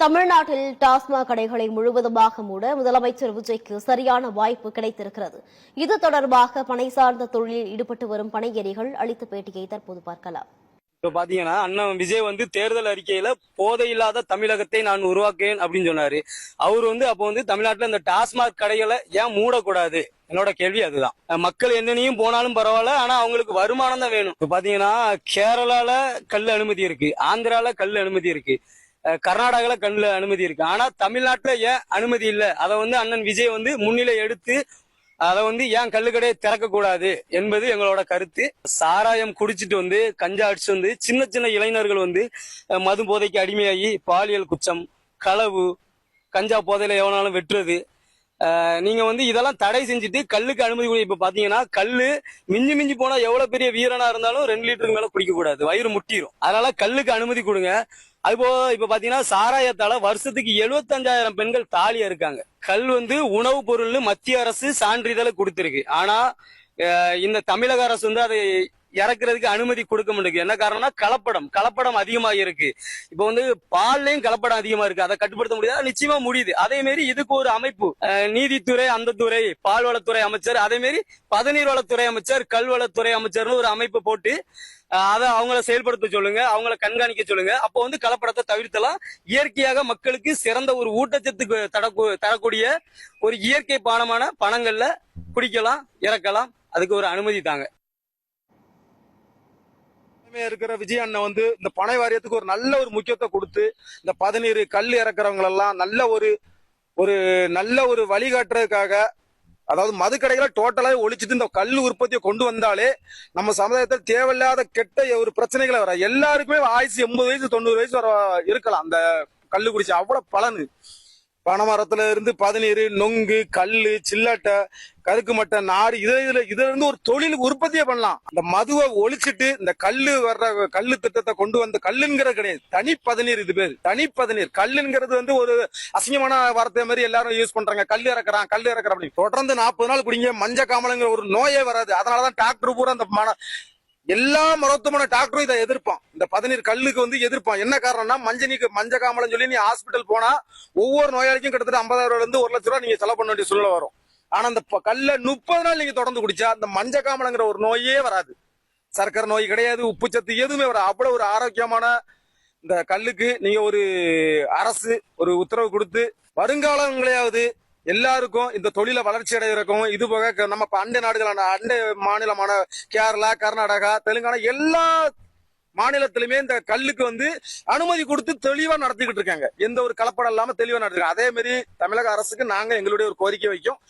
தமிழ்நாட்டில் டாஸ்மாக் கடைகளை முழுவதுமாக மூட முதலமைச்சர் விஜய்க்கு சரியான வாய்ப்பு கிடைத்திருக்கிறது. இது தொடர்பாக பனை சார்ந்த தொழிலில் ஈடுபட்டு வரும் பனையேரிகள் அளித்த பேட்டியை தற்போது பார்க்கலாம். இப்ப பாத்தீங்கன்னா அண்ணன் விஜய் தேர்தல் அறிக்கையில போதை இல்லாத தமிழகத்தை நான் உருவாக்குவேன் அப்படின்னு சொன்னாரு. அவர் அப்போ தமிழ்நாட்டுல இந்த டாஸ்மாக் கடைகளை ஏன் மூடக்கூடாது? என்னோட கேள்வி அதுதான். மக்கள் என்னனையும் போனாலும் பரவாயில்ல, ஆனா அவங்களுக்கு வருமானம் தான் வேணும். இப்ப பாத்தீங்கன்னா கேரளால கல் அனுமதி இருக்கு, ஆந்திரால கல் அனுமதி இருக்கு, கர்நாடகால கல் அனுமதி இருக்கு. ஆனா தமிழ்நாட்டுல ஏன் அனுமதி இல்ல? அதை அண்ணன் விஜய் முன்னிலை எடுத்து அதை ஏன் கல்லுக்கடையை திறக்க கூடாது என்பது எங்களோட கருத்து. சாராயம் குடிச்சிட்டு கஞ்சா அடிச்சு சின்ன சின்ன இளைஞர்கள் மது போதைக்கு அடிமையாகி பாலியல் குற்றம், களவு, கஞ்சா போதையில எவனாலும் வெட்டுறது, நீங்க இதெல்லாம் தடை செஞ்சுட்டு கல்லுக்கு அனுமதி கொடு. இப்ப பாத்தீங்கன்னா கல்லு மிஞ்சி மிஞ்சி போனா எவ்வளவு பெரிய வீரனா இருந்தாலும் 2 லிட்டருக்கு மேல குடிக்க கூடாது, வயிறு முட்டிரும். அதனால கல்லுக்கு அனுமதி கொடுங்க. அதுபோ இப்ப பாத்தீங்கன்னா சாராயத்தால வருஷத்துக்கு 75,000 பெண்கள் தாலியா இருக்காங்க. கல் உணவுப் பொருள்னு மத்திய அரசு சான்றிதழை கொடுத்திருக்கு. ஆனா இந்த தமிழக அரசு அதை இறக்குறதுக்கு அனுமதி கொடுக்க மாட்டேங்குது. என்ன காரணம்னா கலப்படம் அதிகமாக இருக்கு. இப்ப பால்லையும் கலப்படம் அதிகமா இருக்கு. அதை கட்டுப்படுத்த முடியாது, நிச்சயமா முடியுது. அதே மாதிரி இதுக்கு ஒரு அமைப்பு, நீதித்துறை, அந்த துறை, பால்வளத்துறை அமைச்சர், அதே மாதிரி பதநீர் வளத்துறை அமைச்சர், கல்வளத்துறை அமைச்சர்னு ஒரு அமைப்பு போட்டு அதை அவங்கள செயல்படுத்த சொல்லுங்க, அவங்கள கண்காணிக்க சொல்லுங்க. அப்போ கலப்படத்தை தவிர்த்தலாம். இயற்கையாக மக்களுக்கு சிறந்த ஒரு ஊட்டச்சத்து தரக்கூடிய ஒரு இயற்கை பானமான பணங்கள்ல குடிக்கலாம், இறக்கலாம். அதுக்கு ஒரு அனுமதி தாங்க. இருக்கிற விஜய் அண்ணன் இந்த பனை வாரியத்துக்கு ஒரு நல்ல ஒரு முக்கியத்துவம் கொடுத்து இந்த பதநீர் கல் இறக்குறவங்க எல்லாம் நல்ல ஒரு வழிகாட்டுறதுக்காக, அதாவது மதுக்கடைகளை டோட்டலா ஒழிச்சிட்டு இந்த கல் உற்பத்தியை கொண்டு வந்தாலே நம்ம சமுதாயத்தில் தேவையில்லாத கெட்ட ஒரு பிரச்சனைகளை வர. எல்லாருக்குமே ஆயுசு 80 வயசு 90 வயசு வர இருக்கலாம். அந்த கல்லு குடிச்சு அவ்வளவு பலனு. பனைமரத்துல இருந்து பதநீர், நொங்கு, கல்லு, சில்லட்டை, கருக்கு மட்டை, நாறு, இதுல இருந்து ஒரு தொழில் உற்பத்தியே பண்ணலாம். இந்த மதுவை ஒழிச்சிட்டு இந்த கல்லு திட்டத்தை கொண்டு வந்த கல்லுங்கிறது கிடையாது, தனி பதநீர். இது பேரு தனி பதநீர். கல்லுங்கிறது ஒரு அசிங்கமான வார்த்தை மாதிரி எல்லாரும் யூஸ் பண்றாங்க. கல் இறக்குறான் அப்படி. தொடர்ந்து 40 நாள் குடிங்க, மஞ்ச காமலைங்கிற ஒரு நோயே வராது. அதனாலதான் டாக்டர் பூரா அந்த எல்லா மருத்துவமான டாக்டரும் இதை எதிர்ப்பான். இந்த பதநீர் கல்லுக்கு எதிர்ப்பான். என்ன காரணம்னா மஞ்ச காமலம் சொல்லி நீ ஹாஸ்பிட்டல் போனா ஒவ்வொரு நோயாளிக்கும் கிட்டத்தட்ட 50,000 ரூபாயில இருந்து 1 லட்சம் ரூபாய் நீங்க செலவு பண்ண வேண்டிய சூழ்நிலை வரும். ஆனா அந்த கல்ல 30 நாள் நீங்க தொடர்ந்து குடிச்சா அந்த மஞ்ச காமலங்கிற ஒரு நோயே வராது. சர்க்கரை நோய் கிடையாது, உப்புச்சத்து எதுவுமே வராது. அவ்வளவு ஒரு ஆரோக்கியமான இந்த கல்லுக்கு நீங்க ஒரு அரசு ஒரு உத்தரவு கொடுத்து வருங்காலங்களையாவது எல்லாருக்கும் இந்த தொழில வளர்ச்சி அடைகிறக்கும், இது போக நம்ம அண்டை நாடுகளான அண்டை மாநிலமான கேரளா, கர்நாடகா, தெலுங்கானா எல்லா மாநிலத்திலுமே இந்த கல்லுக்கு அனுமதி கொடுத்து தெளிவா நடத்திக்கிட்டு இருக்காங்க. எந்த ஒரு கலப்படம் இல்லாம தெளிவா நடத்திருக்காங்க. அதே மாதிரி தமிழக அரசுக்கு நாங்க எங்களுடைய ஒரு கோரிக்கை வைக்கும்.